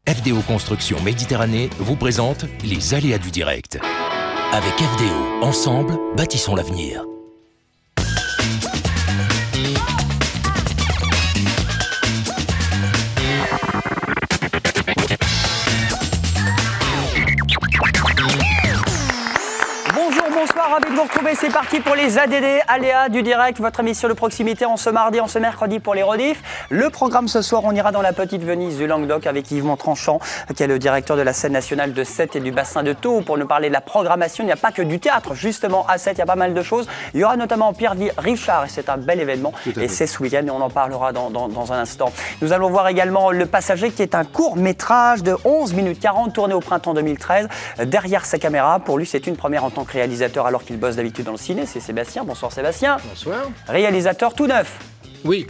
FDO Construction Méditerranée vous présente les aléas du direct. Avec FDO, ensemble, bâtissons l'avenir. Bonsoir, ravi de vous retrouver, c'est parti pour les ADD, aléas du direct, votre émission de proximité en ce mardi, en ce mercredi pour les rediffs. Le programme ce soir, on ira dans la petite Venise du Languedoc avec Yves Montranchant, qui est le directeur de la scène nationale de Sète et du bassin de Thau, pour nous parler de la programmation. Il n'y a pas que du théâtre, justement, à Sète, il y a pas mal de choses. Il y aura notamment Pierre Richard, et c'est un bel événement, et c'est ce week-end, et on en parlera dans un instant. Nous allons voir également Le Passager, qui est un court-métrage de 11 minutes 40, tourné au printemps 2013, derrière sa caméra. Pour lui, c'est une première en tant que réalisateur, alors qu'il bosse d'habitude dans le ciné, c'est Sébastien. Bonsoir Sébastien. Bonsoir. Réalisateur tout neuf. Oui.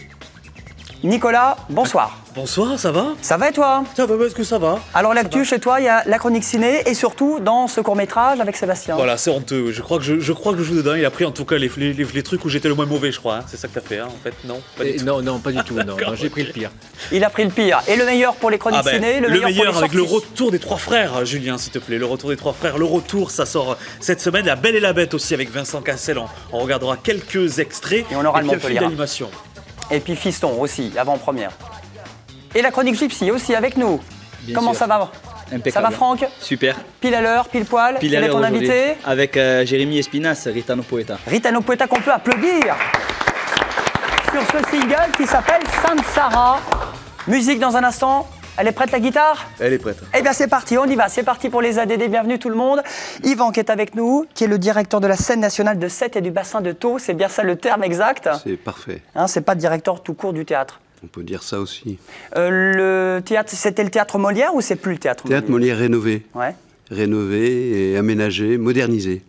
Nicolas, bonsoir. Bonsoir, ça va? Ça va et toi? Ça va, est-ce que ça va? Alors l'actu chez toi, il y a la chronique ciné et surtout dans ce court-métrage avec Sébastien. Voilà, c'est honteux. Je crois que je joue dedans. Il a pris en tout cas les trucs où j'étais le moins mauvais, je crois. Hein. C'est ça que t'as fait, hein, en fait? Non, pas du tout. Non, pas du tout. Non, j'ai pris le pire. Il a pris le pire. Et le meilleur pour les chroniques ciné, le meilleur pour les avec sorties. le retour des trois frères, Julien, s'il te plaît. Le retour des trois frères. Le retour, ça sort cette semaine. La Belle et la Bête aussi avec Vincent Cassel. On regardera quelques extraits. Et on aura le puis Montpellier. d'animation. Et puis Fiston aussi, avant-première. Et la chronique Gypsy aussi avec nous. Bien Comment sûr. ça va? Impeccable. Ça va Franck? Super. Pile à l'heure, pile poil. Pile Quel à est l'heure ton aujourd'hui. invité? Avec Jérémy Espinas, Ritano Poeta. Ritano Poeta qu'on peut applaudir sur ce single qui s'appelle Samsara. Musique dans un instant. Elle est prête la guitare? Elle est prête. Eh bien c'est parti, on y va. C'est parti pour les ADD. Bienvenue tout le monde. Yvan qui est avec nous, qui est le directeur de la scène nationale de Sète et du bassin de Thau. C'est bien ça le terme exact? C'est parfait. Hein, c'est pas directeur tout court du théâtre. On peut dire ça aussi. Le théâtre, c'était le théâtre Molière ou c'est plus le théâtre Molière? Théâtre Molière rénové. Ouais. Rénové et aménagé, modernisé.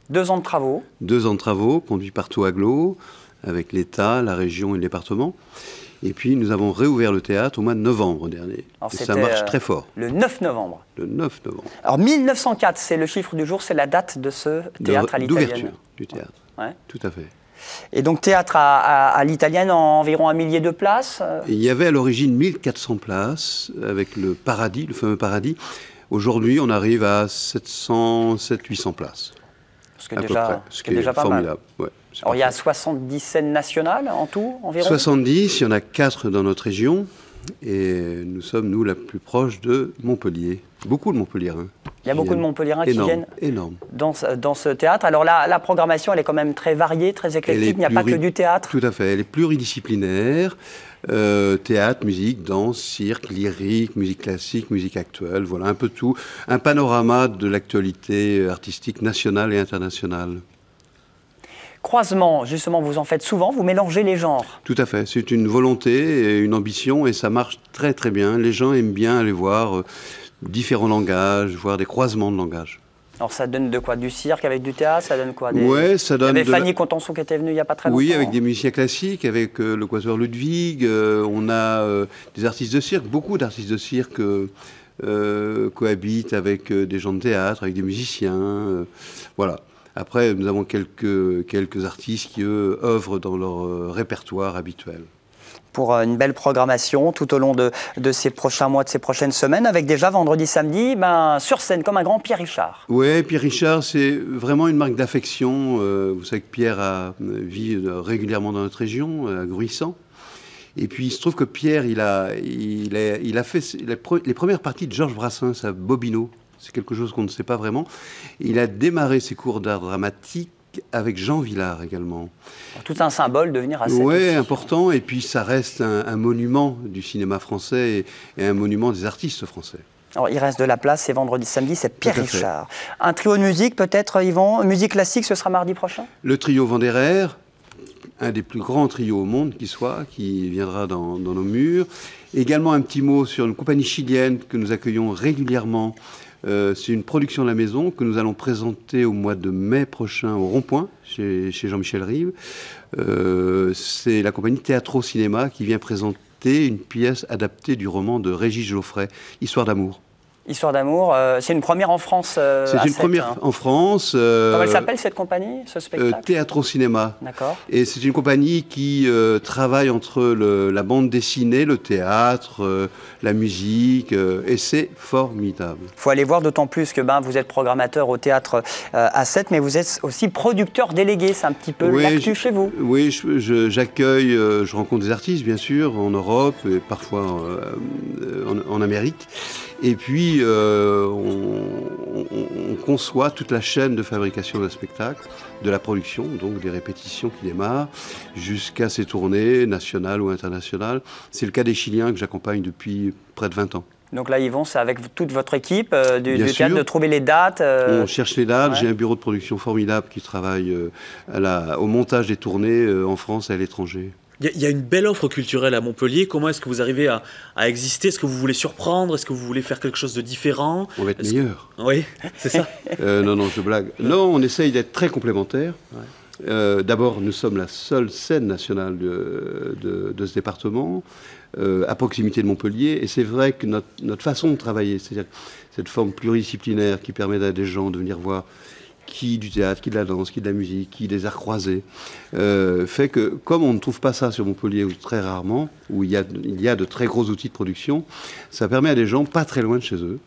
2 ans de travaux. 2 ans de travaux conduits par Aglo, avec l'État, la région et le département. Et puis nous avons réouvert le théâtre au mois de novembre dernier. Alors, et ça c'était, marche très fort. Le 9 novembre. Le 9 novembre. Alors 1904, c'est le chiffre du jour, c'est la date de ce théâtre à l'italienne. D'ouverture du théâtre. Ouais. Tout à fait. Et donc théâtre à l'italienne, environ 1 millier de places. Et il y avait à l'origine 1400 places avec le Paradis, le fameux Paradis. Aujourd'hui, on arrive à 700-800 places. Ce qui à est peu près. Ce qui est déjà pas formidable. mal. Ouais, Alors il y a 70 scènes nationales en tout, environ. 70, il y en a 4 dans notre région. Et nous sommes, nous, la plus proche de Montpellier. Beaucoup de Montpelliérains. Il y a beaucoup de Montpelliérains qui viennent dans ce théâtre. Alors la programmation, elle est quand même très variée, très éclectique. Il n'y a pas que du théâtre. Tout à fait. Elle est pluridisciplinaire. Théâtre, musique, danse, cirque, lyrique, musique classique, musique actuelle. Voilà, un peu tout. Un panorama de l'actualité artistique nationale et internationale. Croisement, justement, vous en faites souvent, vous mélangez les genres. Tout à fait, c'est une volonté et une ambition et ça marche très très bien. Les gens aiment bien aller voir différents langages, voir des croisements de langages. Alors ça donne de quoi? Du cirque avec du théâtre? Ça donne quoi? Ouais, ça donne. Il y avait Fanny Contenson qui était venue il n'y a pas très longtemps. Oui, avec des musiciens classiques, avec le quatuor Ludwig. On a des artistes de cirque, beaucoup d'artistes de cirque cohabitent avec des gens de théâtre, avec des musiciens. Voilà. Après, nous avons quelques artistes qui, eux, œuvrent dans leur répertoire habituel. Pour une belle programmation tout au long de ces prochains mois, de ces prochaines semaines, avec déjà vendredi, samedi, sur scène, comme un grand Pierre Richard. Oui, Pierre Richard, c'est vraiment une marque d'affection. Vous savez que Pierre vit régulièrement dans notre région, à Gruissant. Et puis, il se trouve que Pierre, il a fait les premières parties de Georges Brassens à Bobino. C'est quelque chose qu'on ne sait pas vraiment. Il a démarré ses cours d'art dramatique avec Jean Vilar également. Tout un symbole de venir à Sète. Oui, important. Et puis ça reste un monument du cinéma français et un monument des artistes français. Alors, il reste de la place, c'est vendredi, samedi, c'est Pierre Richard. Un trio de musique peut-être, Yvan? Musique classique, ce sera mardi prochain? Le trio Vanderer, un des plus grands trios au monde qui viendra dans nos murs. Également un petit mot sur une compagnie chilienne que nous accueillons régulièrement. C'est une production de la maison que nous allons présenter au mois de mai prochain au Rond-Point, chez Jean-Michel Rive. C'est la compagnie Théâtro Cinéma qui vient présenter une pièce adaptée du roman de Régis Geoffrey, Histoire d'amour. Histoire d'amour, c'est une première en France. C'est une première en France. Comment elle s'appelle cette compagnie, ce spectacle? Théâtre au cinéma. D'accord. Et c'est une compagnie qui travaille entre la bande dessinée, le théâtre, la musique, et c'est formidable. Il faut aller voir, d'autant plus que vous êtes programmateur au théâtre A7, mais vous êtes aussi producteur délégué, c'est un petit peu l'actu chez vous. Oui, j'accueille, je rencontre des artistes, bien sûr, en Europe et parfois en Amérique. Et puis, on conçoit toute la chaîne de fabrication d'un spectacle, de la production, donc des répétitions qui démarrent, jusqu'à ses tournées nationales ou internationales. C'est le cas des Chiliens que j'accompagne depuis près de 20 ans. Donc là, Yvon, c'est avec toute votre équipe du théâtre de trouver les dates. On cherche les dates. Ouais. J'ai un bureau de production formidable qui travaille au montage des tournées en France et à l'étranger. Il y a une belle offre culturelle à Montpellier. Comment est-ce que vous arrivez à exister? Est-ce que vous voulez surprendre? Est-ce que vous voulez faire quelque chose de différent? On va être meilleur. Oui, c'est ça. Non, je blague. Non, on essaye d'être très complémentaires. Ouais. D'abord, nous sommes la seule scène nationale de ce département, à proximité de Montpellier. Et c'est vrai que notre façon de travailler, c'est-à-dire cette forme pluridisciplinaire qui permet à des gens de venir voir qui du théâtre, qui de la danse, qui de la musique, qui des arts croisés, fait que, comme on ne trouve pas ça sur Montpellier, ou très rarement, où il y a de très gros outils de production, ça permet à des gens pas très loin de chez eux,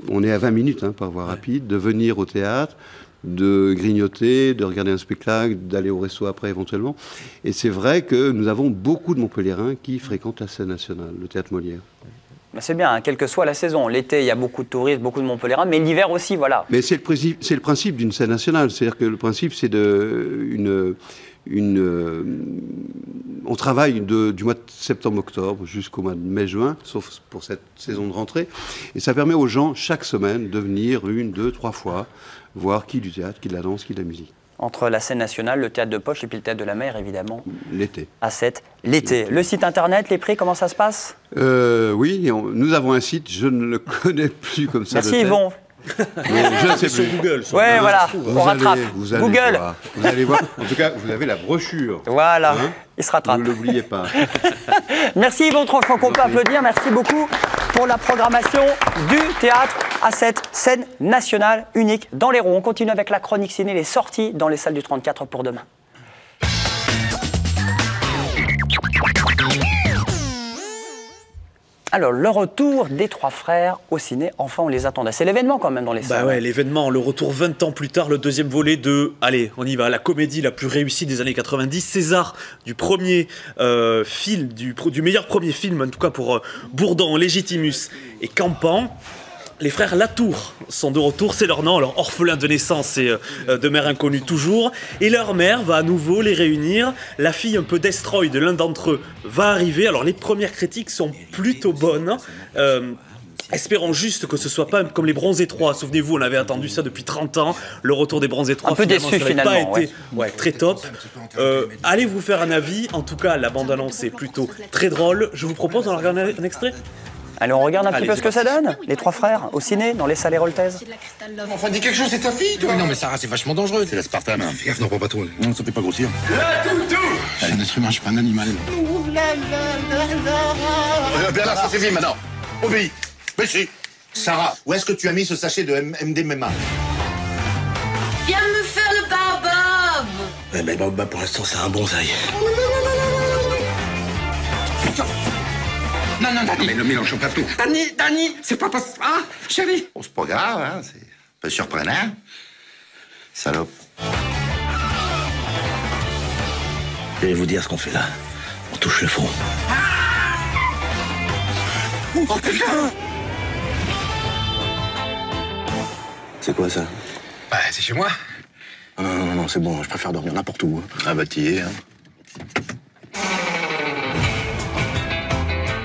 on est à 20 minutes par voie rapide, de venir au théâtre, de grignoter, de regarder un spectacle, d'aller au resto après éventuellement. Et c'est vrai que nous avons beaucoup de Montpelliérains qui fréquentent la scène nationale, le théâtre Molière. C'est bien, quelle que soit la saison. L'été, il y a beaucoup de touristes, beaucoup de Montpelliérains, mais l'hiver aussi, voilà. Mais c'est le principe d'une scène nationale. C'est-à-dire que le principe, c'est on travaille du mois de septembre-octobre jusqu'au mois de mai-juin, sauf pour cette saison de rentrée. Et ça permet aux gens, chaque semaine, de venir 1, 2, 3 fois voir qui du théâtre, qui de la danse, qui de la musique. Entre la scène nationale, le théâtre de poche et puis le théâtre de la mer, évidemment. L'été. A7, l'été. Le site internet, les prix, comment ça se passe? Oui, nous avons un site, je ne le connais plus comme ça. Merci Yvon. C'est sur Google. Ouais, voilà, on rattrape. Vous allez Google. voir, vous allez voir. En tout cas, vous avez la brochure. Voilà, il se rattrape. Ne l'oubliez pas. Merci Yvon Tranchant, qu'on peut applaudir. Merci beaucoup pour la programmation du théâtre A7, scène nationale unique dans l'Hérault. On continue avec la chronique ciné, les sorties dans les salles du 34 pour demain. Alors, le retour des trois frères au ciné, enfin on les attendait. C'est l'événement quand même dans les salles. Ouais, l'événement, le retour 20 ans plus tard, le deuxième volet de, allez, on y va, la comédie la plus réussie des années 90, César, du premier film, du meilleur premier film, en tout cas pour Bourdon, Légitimus et Campan. Les frères Latour sont de retour, c'est leur nom, alors orphelins de naissance et de mère inconnue toujours. Et leur mère va à nouveau les réunir. La fille un peu destroy de l'un d'entre eux va arriver. Alors les premières critiques sont plutôt bonnes. Espérons juste que ce soit pas comme les Bronzés 3. Souvenez-vous, on avait attendu ça depuis 30 ans. Le retour des Bronzés 3. Un peu déçu finalement. Ça n'avait pas été très top. Allez vous faire un avis. En tout cas, la bande-annonce est plutôt très drôle. Je vous propose d'en regarder un extrait. Allez, on regarde un petit peu ce que ça donne. Les trois frères au ciné, dans les salles héroltaises. Enfin, dis quelque chose, c'est ta fille, toi. Non, mais Sarah, c'est vachement dangereux. C'est la Spartane. Fais gaffe, non, prends pas trop. Non, ça fait pas grossir. Je suis un être humain, je suis pas un animal. Bernard, ça suffit maintenant. Obéis. Mais si. Sarah, où est-ce que tu as mis ce sachet de MDMA? Viens me faire le baobab. Mais pour l'instant, c'est un bonsaï. Non, Dani. Mais le mélange pas tout. Dani, c'est pas possible. Ah, chérie. Bon, c'est pas grave, hein. C'est pas surprenant. Salope. Je vais vous dire ce qu'on fait là. On touche le fond. Oh, putain. C'est quoi ça? Bah, c'est chez moi. Non, c'est bon. Je préfère dormir n'importe où. Ah bah t'y es, hein.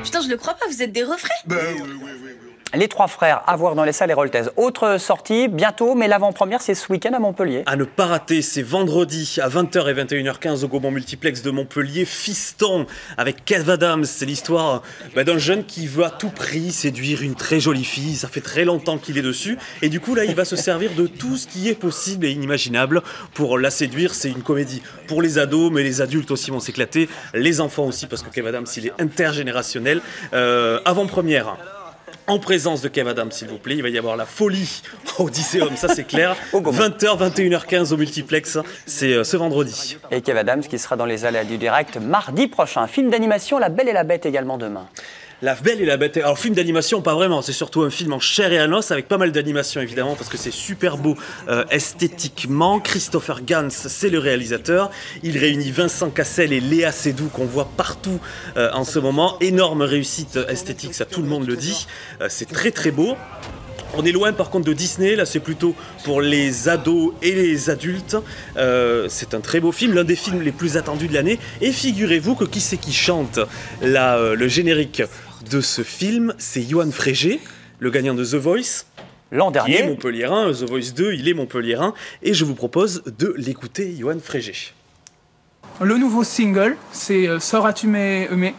Putain, je le crois pas, vous êtes des refrains. Bah, oui. Les trois frères à voir dans les salles héroltaises. Autre sortie, bientôt, mais l'avant-première, c'est ce week-end à Montpellier. À ne pas rater, c'est vendredi à 20h et 21h15 au Gaumont Multiplex de Montpellier. Fiston avec Kev Adams. C'est l'histoire d'un jeune qui veut à tout prix séduire une très jolie fille. Ça fait très longtemps qu'il est dessus. Et du coup, là, il va se servir de tout ce qui est possible et inimaginable pour la séduire. C'est une comédie pour les ados, mais les adultes aussi vont s'éclater. Les enfants aussi, parce que Kev Adams, il est intergénérationnel. Avant-première. en présence de Kev Adams, s'il vous plaît. Il va y avoir la folie au Odysseum, ça c'est clair. 20h, 21h15 au multiplex, c'est ce vendredi. Et Kev Adams qui sera dans les aléas du direct mardi prochain. Film d'animation La Belle et la Bête également demain. La Belle et la Bête. Alors, film d'animation, pas vraiment. C'est surtout un film en chair et en os avec pas mal d'animation, évidemment, parce que c'est super beau esthétiquement. Christopher Gans, c'est le réalisateur. Il réunit Vincent Cassel et Léa Seydoux qu'on voit partout en ce moment. Énorme réussite esthétique, ça tout le monde le dit. C'est très très beau. On est loin par contre de Disney, là c'est plutôt pour les ados et les adultes. C'est un très beau film, l'un des films les plus attendus de l'année. Et figurez-vous que qui c'est qui chante le générique de ce film, c'est Johan Frégé, le gagnant de The Voice. L'an dernier. Il est montpelliérain, The Voice 2, il est montpelliérain. Et je vous propose de l'écouter, Johan Frégé. Le nouveau single, c'est Sauras-tu m'aimer.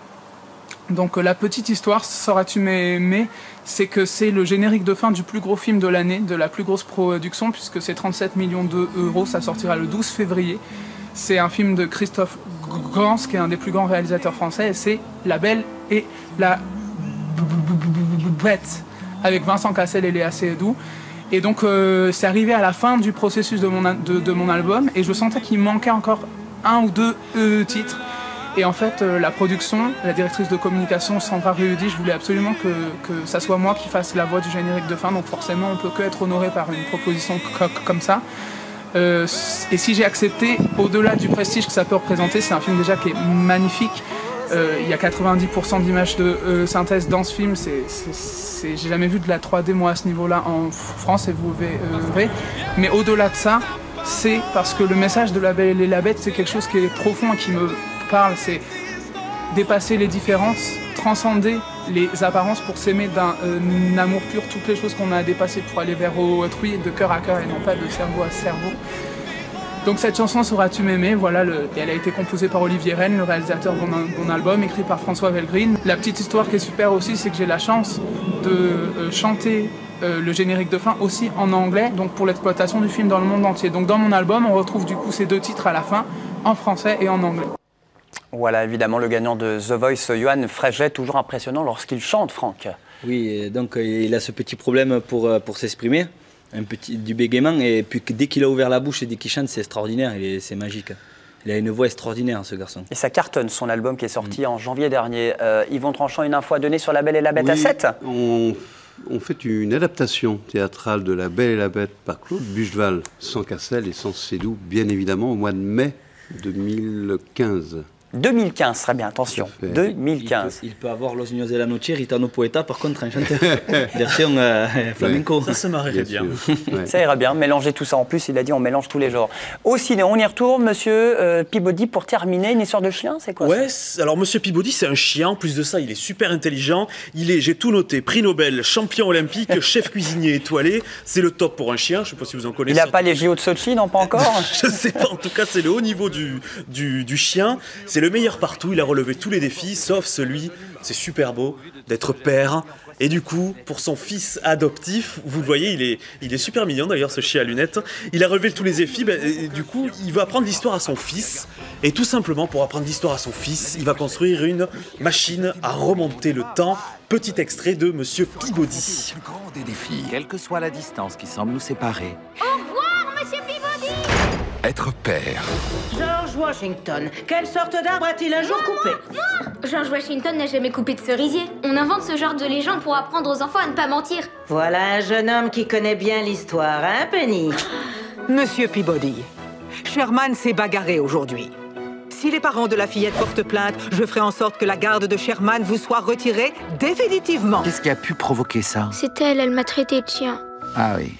Donc la petite histoire, Sauras-tu m'aimer, c'est que c'est le générique de fin du plus gros film de l'année, de la plus grosse production, puisque c'est 37 millions d'euros, ça sortira le 12 février. C'est un film de Christophe Gans, qui est un des plus grands réalisateurs français, et c'est La Belle et la Bête, avec Vincent Cassel et Léa Seydoux. Et donc c'est arrivé à la fin du processus de mon album, et je sentais qu'il manquait encore un ou deux titres. Et en fait, la production, la directrice de communication, Sandra Réudi, je voulais absolument que ça soit moi qui fasse la voix du générique de fin. Donc forcément, on peut que être honoré par une proposition comme ça. Et si j'ai accepté, au-delà du prestige que ça peut représenter, c'est un film déjà qui est magnifique. Il y a 90% d'images de synthèse dans ce film. J'ai jamais vu de la 3D, moi, à ce niveau-là, en France, et vous verrez. Mais au-delà de ça, c'est parce que le message de La Belle et la Bête, c'est quelque chose qui est profond et qui me parle, c'est dépasser les différences, transcender les apparences pour s'aimer d'un amour pur, toutes les choses qu'on a dépassées pour aller vers autrui, de cœur à cœur et non pas de cerveau à cerveau. Donc cette chanson, Sauras-tu m'aimer, voilà, elle a été composée par Olivier Rennes, le réalisateur de mon album, écrit par François Velgreen. La petite histoire qui est super aussi, c'est que j'ai la chance de chanter le générique de fin aussi en anglais, donc pour l'exploitation du film dans le monde entier. Donc dans mon album, on retrouve du coup ces deux titres à la fin, en français et en anglais. Voilà, évidemment, le gagnant de The Voice, Johan Frégé, toujours impressionnant lorsqu'il chante, Franck. Oui, donc il a ce petit problème pour s'exprimer, du bégaiement, et puis dès qu'il a ouvert la bouche et dès qu'il chante, c'est extraordinaire, c'est magique. Il a une voix extraordinaire, ce garçon. Et ça cartonne, son album qui est sorti en janvier dernier. Yvon Tranchant, une info à donner sur La Belle et la Bête à 7 ? On fait une adaptation théâtrale de La Belle et la Bête par Claude Bucheval, sans Cassel et sans Seydoux, bien évidemment, au mois de mai 2015. 2015, très bien, attention, 2015. Il peut avoir Los Niños de la Noche, Ritano Poeta, par contre, un chanteur, version flamenco. Ça se marierait bien. Ouais. Ça ira bien, mélanger tout ça. En plus, il a dit on mélange tous les genres. Au ciné, on y retourne, monsieur Peabody, pour terminer, une histoire de chien, c'est quoi ça ? Alors monsieur Peabody, c'est un chien, en plus de ça, il est super intelligent, j'ai tout noté, prix Nobel, champion olympique, chef cuisinier étoilé, c'est le top pour un chien, je sais pas si vous en connaissez. Il n'a pas les JO de Sochi, non, pas encore. Je sais pas, en tout cas, c'est le haut niveau du chien, c'est le meilleur partout, il a relevé tous les défis, sauf celui, c'est super beau, d'être père. Et du coup, pour son fils adoptif, vous le voyez, il est super mignon d'ailleurs, ce chien à lunettes. Il a relevé tous les défis, et du coup, il va apprendre l'histoire à son fils. Et tout simplement, pour apprendre l'histoire à son fils, il va construire une machine à remonter le temps. Petit extrait de Monsieur Peabody. Le plus grand des défis, quelle que soit la distance qui semble nous séparer. Au revoir, Monsieur Peabody. Être père. George Washington, quelle sorte d'arbre a-t-il un jour coupé ? George Washington n'a jamais coupé de cerisier. On invente ce genre de légende pour apprendre aux enfants à ne pas mentir. Voilà un jeune homme qui connaît bien l'histoire, hein, Penny ? Monsieur Peabody, Sherman s'est bagarré aujourd'hui. Si les parents de la fillette portent plainte, je ferai en sorte que la garde de Sherman vous soit retirée définitivement. Qu'est-ce qui a pu provoquer ça ? C'est elle m'a traité de chien. Ah oui.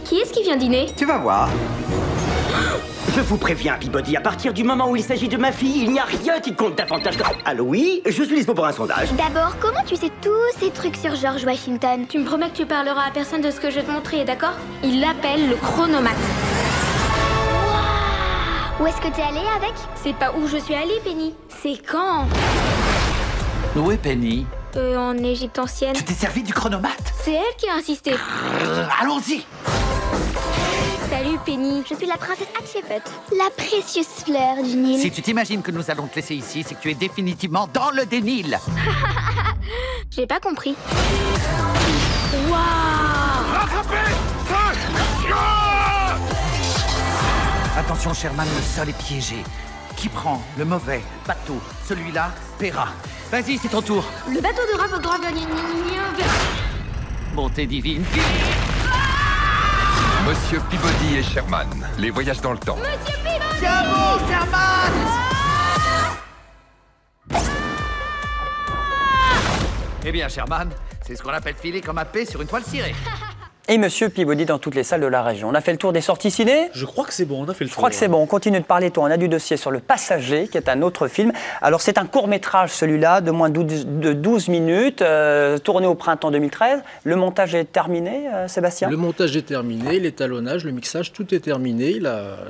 Qui est-ce qui vient dîner ? Tu vas voir. Je vous préviens, Peabody, à partir du moment où il s'agit de ma fille, il n'y a rien qui compte davantage que... Allô, oui, je suis dispo pour un sondage. D'abord, comment tu sais tous ces trucs sur George Washington ? Tu me promets que tu parleras à personne de ce que je vais te montrer, d'accord ? Il l'appelle le chronomate. Où est-ce que t'es allée avec ? C'est pas où je suis allée, Penny. C'est quand ? Où est Penny ? En Égypte ancienne. Tu t'es servi du chronomate ? C'est elle qui a insisté. Allons-y. Salut Penny, je suis la princesse Hatshepsut, la précieuse fleur du Nil. Si tu t'imagines que nous allons te laisser ici, c'est que tu es définitivement dans le dénil. J'ai pas compris. Attention, Sherman, le sol est piégé. Qui prend le mauvais bateau? Celui-là paiera. Vas-y, c'est ton tour. Le bateau de Raph doit venir. Bonté divine. Monsieur Peabody et Sherman, les voyages dans le temps. Monsieur Peabody! Tiens bon, Sherman! Eh bien, Sherman, c'est ce qu'on appelle filer comme un paix sur une toile cirée. Et Monsieur Peabody dans toutes les salles de la région. On a fait le tour des sorties ciné. Je crois que c'est bon, on a fait le tour. Je crois que c'est bon. On continue de parler. On a du dossier sur Le Passager, qui est un autre film. Alors, c'est un court-métrage, celui-là, de moins de 12 minutes, tourné au printemps 2013. Le montage est terminé, Sébastien? Le montage est terminé, l'étalonnage, le mixage, tout est terminé.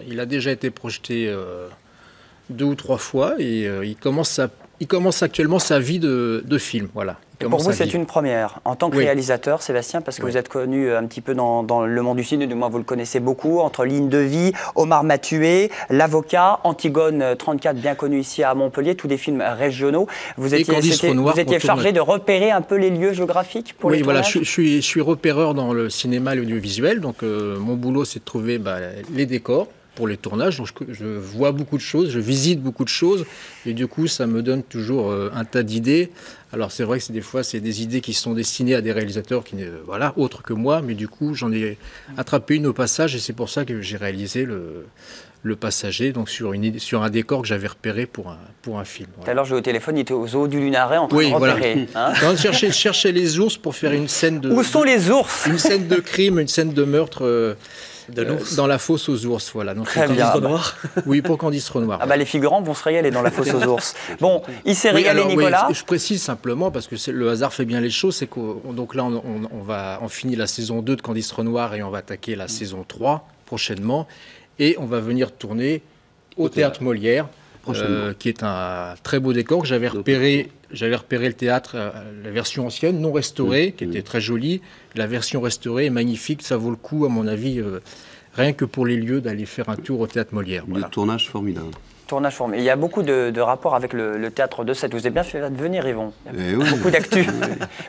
Il a déjà été projeté 2 ou 3 fois et il commence actuellement sa vie de film. Voilà. Et pour vous, c'est une première, en tant que réalisateur, Sébastien, parce que vous êtes connu un petit peu dans le monde du ciné, du moins vous le connaissez beaucoup, entre Ligne de vie, Omar m'a tué, L'Avocat, Antigone 34, bien connu ici à Montpellier, tous des films régionaux. Vous étiez chargé de repérer un peu les lieux géographiques pour les tournages. Oui, voilà, je suis repéreur dans le cinéma et l'audiovisuel, donc mon boulot, c'est de trouver les décors pour les tournages. Donc je vois beaucoup de choses, je visite beaucoup de choses, et du coup, ça me donne toujours un tas d'idées. Alors c'est vrai que des fois, c'est des idées qui sont destinées à des réalisateurs qui, autres que moi, mais du coup, j'en ai attrapé une au passage, et c'est pour ça que j'ai réalisé le Passager, donc sur un décor que j'avais repéré pour un film. Tout à l'heure, j'ai au téléphone, il était au zoo du Lunaret en train de repérer. Voilà. Hein, je cherchais les ours pour faire une scène de... Où sont les ours? Une scène de crime, une scène de meurtre... dans la fosse aux ours, voilà. Donc, très bien. Renoir. Oui, pour Candice Renoir. Ah bah, les figurants vont se régaler dans la fosse aux ours. Bon, il s'est régalé, Nicolas. Je précise simplement, parce que le hasard fait bien les choses, c'est donc là, on finit la saison 2 de Candice Renoir et on va attaquer la saison 3 prochainement. Et on va venir tourner au Théâtre Molière, qui est un très beau décor que j'avais repéré le théâtre, la version ancienne, non restaurée, qui était très jolie. La version restaurée est magnifique, ça vaut le coup, à mon avis, rien que pour les lieux, d'aller faire un tour au Théâtre Molière. Voilà. Le tournage formidable. Tournage formidable. Il y a beaucoup de rapports avec le théâtre de Sète. Vous avez bien fait de venir, Yvon. Beaucoup d'actu.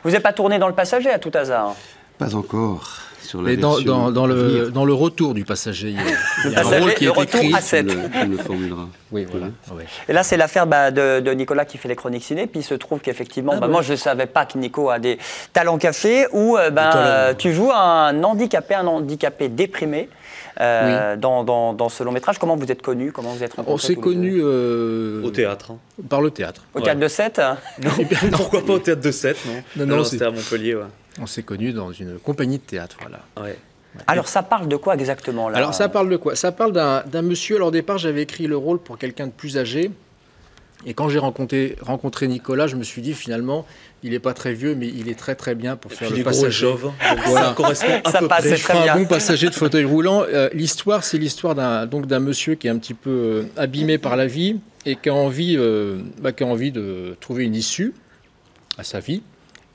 Vous n'avez pas tourné dans Le Passager, à tout hasard? Pas encore. Mais dans le retour du Passager, il y a un rôle qui est écrit. À 7. On le formulera. Oui, voilà. Ouais. Et là, c'est l'affaire de Nicolas qui fait les chroniques ciné. Puis il se trouve qu'effectivement, moi, je ne savais pas que Nico a des talents cachés. Où tu joues un handicapé déprimé. Dans ce long métrage, comment vous êtes connu? Comment vous êtes rencontrés? On s'est connus au théâtre. Par le théâtre. Au théâtre de Sète? Non, pourquoi pas au théâtre de Sète? Non, c'était à Montpellier. Ouais. On s'est connus dans une compagnie de théâtre, voilà. Ouais. Alors ça parle de quoi exactement là? Alors ça parle de quoi? Ça parle d'un monsieur. Alors au départ, j'avais écrit le rôle pour quelqu'un de plus âgé. Et quand j'ai rencontré Nicolas, je me suis dit finalement, il n'est pas très vieux, mais il est très très bien pour faire le Passager. Voilà. Ça correspond à peu près. Je ferai un bon passager de fauteuil roulant. L'histoire, c'est l'histoire d'un monsieur qui est un petit peu abîmé par la vie et qui a envie de trouver une issue à sa vie.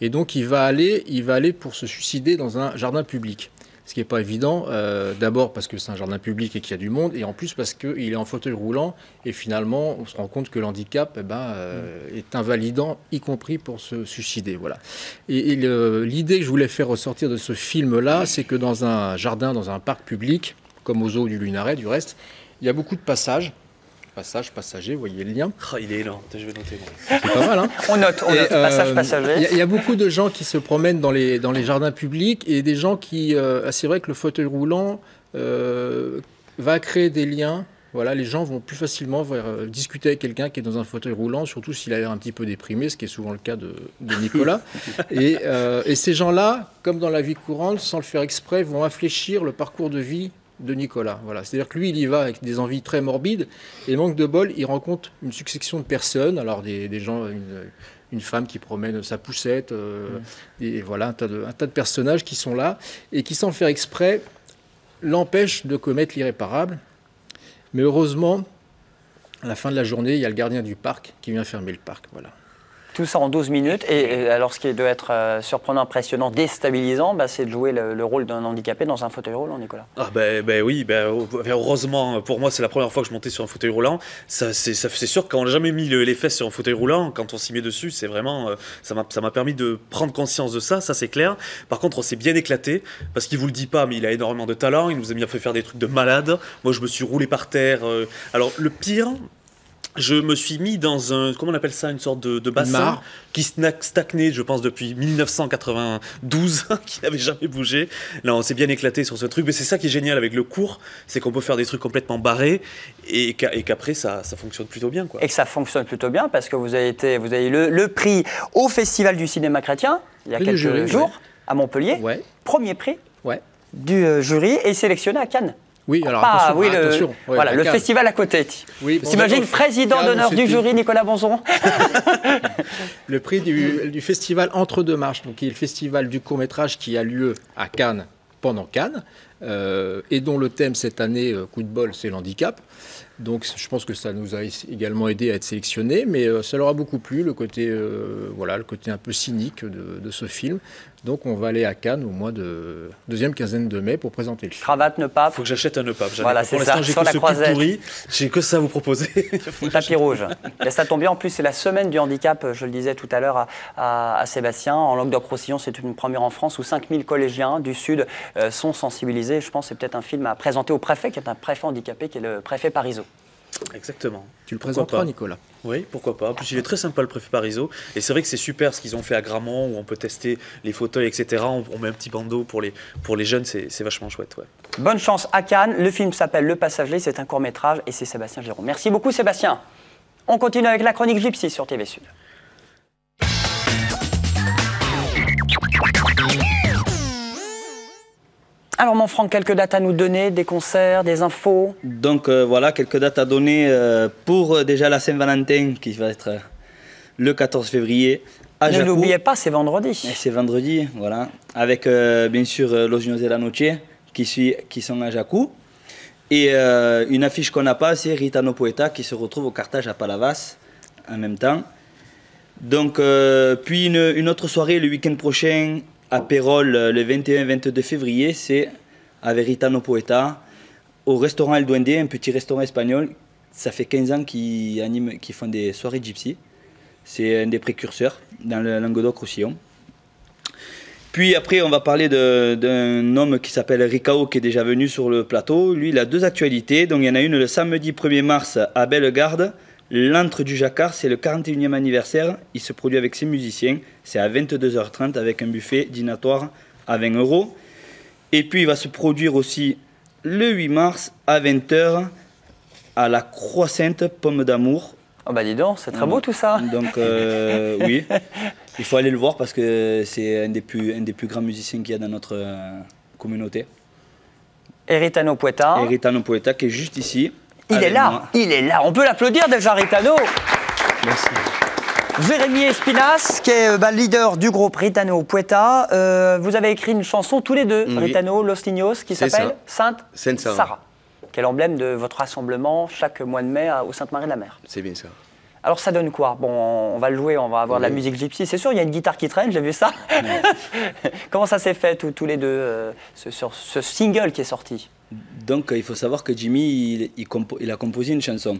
Et donc il va aller pour se suicider dans un jardin public. Ce qui n'est pas évident, d'abord parce que c'est un jardin public et qu'il y a du monde, et en plus parce qu'il est en fauteuil roulant, et finalement on se rend compte que l'handicap est invalidant, y compris pour se suicider. Voilà. Et l'idée que je voulais faire ressortir de ce film-là, c'est que dans un jardin, dans un parc public, comme au zoo du Lunaret du reste, il y a beaucoup de passages. Passager, vous voyez le lien. Oh, il est lent, je vais noter. C'est pas mal, hein. On note, passager. Il y a beaucoup de gens qui se promènent dans les jardins publics et des gens qui... c'est vrai que le fauteuil roulant va créer des liens. Voilà, les gens vont plus facilement discuter avec quelqu'un qui est dans un fauteuil roulant, surtout s'il a l'air un petit peu déprimé, ce qui est souvent le cas de Nicolas. Et ces gens-là, comme dans la vie courante, sans le faire exprès, vont infléchir le parcours de vie de Nicolas. Voilà. C'est-à-dire que lui, il y va avec des envies très morbides, et manque de bol, il rencontre une succession de personnes, alors des gens, une femme qui promène sa poussette, et voilà, un tas de personnages qui sont là, et qui, sans le faire exprès, l'empêchent de commettre l'irréparable. Mais heureusement, à la fin de la journée, il y a le gardien du parc qui vient fermer le parc. Voilà. Tout ça en 12 minutes. Et alors, ce qui doit être surprenant, impressionnant, déstabilisant, c'est de jouer le rôle d'un handicapé dans un fauteuil roulant, Nicolas. Ah oui, heureusement, pour moi, c'est la première fois que je montais sur un fauteuil roulant. C'est sûr que quand on n'a jamais mis les fesses sur un fauteuil roulant, quand on s'y met dessus, c'est vraiment... ça m'a permis de prendre conscience de ça c'est clair. Par contre, on s'est bien éclaté, parce qu'il vous le dit pas, mais il a énormément de talent, il nous a bien fait faire des trucs de malade. Moi, je me suis roulé par terre. Alors, le pire... Je me suis mis dans comment on appelle ça, une sorte de bassin qui stagnait, je pense, depuis 1992, qui n'avait jamais bougé. Là, on s'est bien éclaté sur ce truc, mais c'est ça qui est génial avec le cours, c'est qu'on peut faire des trucs complètement barrés et qu'après, ça fonctionne plutôt bien, quoi. Et que ça fonctionne plutôt bien, parce que vous avez eu le prix au Festival du cinéma chrétien, il y a quelques jours, à Montpellier. Premier prix du jury et sélectionné à Cannes. Oui, alors attention. Voilà, le festival à côté. Oui, s'imagine président d'honneur du jury, Nicolas Bonzon. Le prix du festival Entre deux marches, donc qui est le festival du court-métrage qui a lieu à Cannes pendant Cannes, et dont le thème cette année, coup de bol, c'est l'handicap. Donc je pense que ça nous a également aidé à être sélectionnés, mais ça leur a beaucoup plu, le côté un peu cynique de ce film. Donc on va aller à Cannes au mois de deuxième quinzaine de mai pour présenter le film. Cravate, nœud pape. Faut que j'achète un nœud pape. Voilà, c'est ça, j'ai sur que la ce croisette. pourri, j'ai que ça à vous proposer. Tapis rouge. Et ça tombe bien, en plus c'est la semaine du handicap, je le disais tout à l'heure à Sébastien. En Languedoc-Roussillon, c'est une première en France où 5000 collégiens du Sud sont sensibilisés. Je pense que c'est peut-être un film à présenter au préfet, qui est un préfet handicapé, qui est le préfet Parisot. Exactement. Tu le présenteras, Nicolas? Oui, pourquoi pas. En plus, il est très sympa, le préfet Parisot. Et c'est vrai que c'est super ce qu'ils ont fait à Grammont, où on peut tester les fauteuils, etc. On met un petit bandeau pour les jeunes, c'est vachement chouette. Ouais. Bonne chance à Cannes. Le film s'appelle Le Passager, c'est un court-métrage et c'est Sébastien Géraud. Merci beaucoup, Sébastien. On continue avec la chronique Gypsy sur TV Sud. Alors mon Franck, quelques dates à nous donner, des concerts, des infos? Donc voilà, quelques dates à donner pour déjà la Saint-Valentin qui va être le 14 février à Jacou. Ne l'oubliez pas, c'est vendredi. C'est vendredi, voilà. Avec bien sûr Los Niños de la Noche qui sont à Jacou. Et une affiche qu'on n'a pas, c'est Ritano Poeta qui se retrouve au Carthage à Palavas en même temps. Donc puis une autre soirée le week-end prochain à Pérol le 21-22 février, c'est avec Ritano Poeta au restaurant El Duende, un petit restaurant espagnol. Ça fait 15 ans qu'ils font des soirées gypsy. C'est un des précurseurs dans le Languedoc-Roussillon. Puis après, on va parler d'un homme qui s'appelle Ricao, qui est déjà venu sur le plateau. Lui, il a deux actualités. Donc, il y en a une le samedi 1er mars à Bellegarde. L'Antre du Jacquard, c'est le 41e anniversaire. Il se produit avec ses musiciens. C'est à 22h30 avec un buffet dînatoire à 20 €. Et puis, il va se produire aussi le 8 mars à 20h à la Croix-Sainte Pomme d'Amour. Oh bah dis donc, c'est très beau tout ça. Donc oui, il faut aller le voir parce que c'est un des plus grands musiciens qu'il y a dans notre communauté. Ritano Poeta. Ritano Poeta qui est juste ici. Il est là. On peut l'applaudir déjà, Ritano. Merci. Jérémy Espinas, qui est leader du groupe Ritano Poeta. Vous avez écrit une chanson tous les deux, oui. Ritano, Los Niños, qui s'appelle Sainte Sarah, qui est l'emblème de votre rassemblement chaque mois de mai au Sainte-Marie-de-la-Mer. C'est bien ça. Alors ça donne quoi? Bon, on va le jouer, on va avoir de la musique gypsy. C'est sûr, il y a une guitare qui traîne, j'ai vu ça. Comment ça s'est fait tous les deux sur ce single qui est sorti? Donc il faut savoir que Jimmy, il a composé une chanson.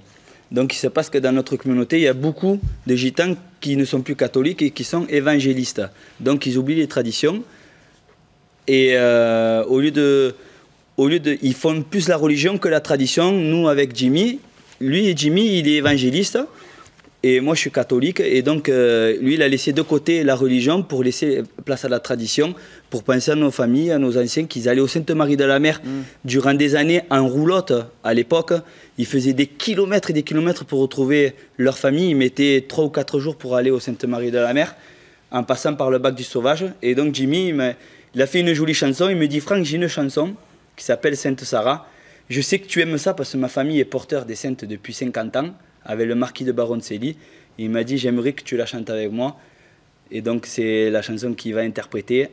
Donc il se passe que dans notre communauté, il y a beaucoup de gitans qui ne sont plus catholiques et qui sont évangélistes. Donc ils oublient les traditions. Et ils font plus la religion que la tradition. Nous, avec Jimmy, lui et Jimmy, il est évangéliste. Et moi, je suis catholique. Et donc, lui, il a laissé de côté la religion pour laisser place à la tradition, pour penser à nos familles, à nos anciens, qu'ils allaient au Sainte-Marie-de-la-Mer durant des années en roulotte. À l'époque, ils faisaient des kilomètres et des kilomètres pour retrouver leur famille. Ils mettaient 3 ou 4 jours pour aller au Sainte-Marie-de-la-Mer, en passant par le bac du Sauvage. Et donc, Jimmy, il a fait une jolie chanson. Il me dit, Franck, j'ai une chanson qui s'appelle Sainte Sarah. Je sais que tu aimes ça parce que ma famille est porteur des saintes depuis 50 ans. Avec le marquis de Baroncelli. Il m'a dit, j'aimerais que tu la chantes avec moi. Et donc, c'est la chanson qu'il va interpréter.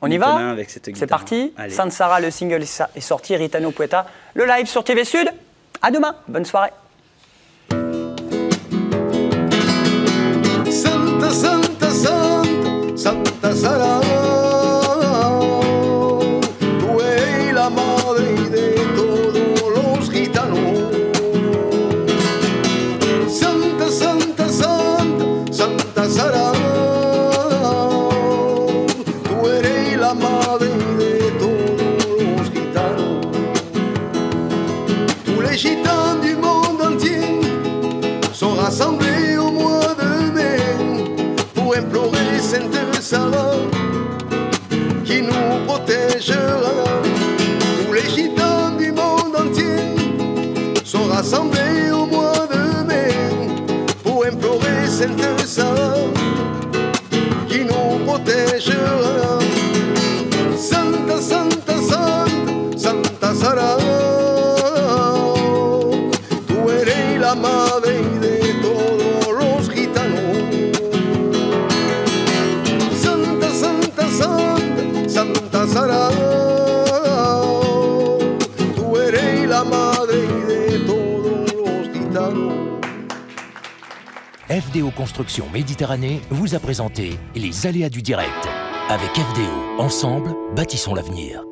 On y va? Avec cette guitare. C'est parti. Sainte Sarah, le single est sorti. Ritano Poeta, le live sur TV Sud. À demain. Bonne soirée. Santa Sara, tú eres la madre de todos los gitanos. Santa, Santa, Santa, Santa Sara, tú eres la madre de todos los gitanos. Tous les gitans du monde entier sont rassemblés au mois de mai pour implorer Sainte Sara qui nous protégera. Tous les gitans du monde entier sont rassemblés au mois de mai pour implorer Sainte Sara qui nous protégera. Santa, Santa, Santa, Santa Sara, tú eres la madre de todos los gitanos. Santa, Santa, Santa, Santa Sara, tú eres la madre de todos los gitanos. FDO Construction Méditerranée vous a présenté les aléas du direct. Avec FDO, ensemble, bâtissons l'avenir.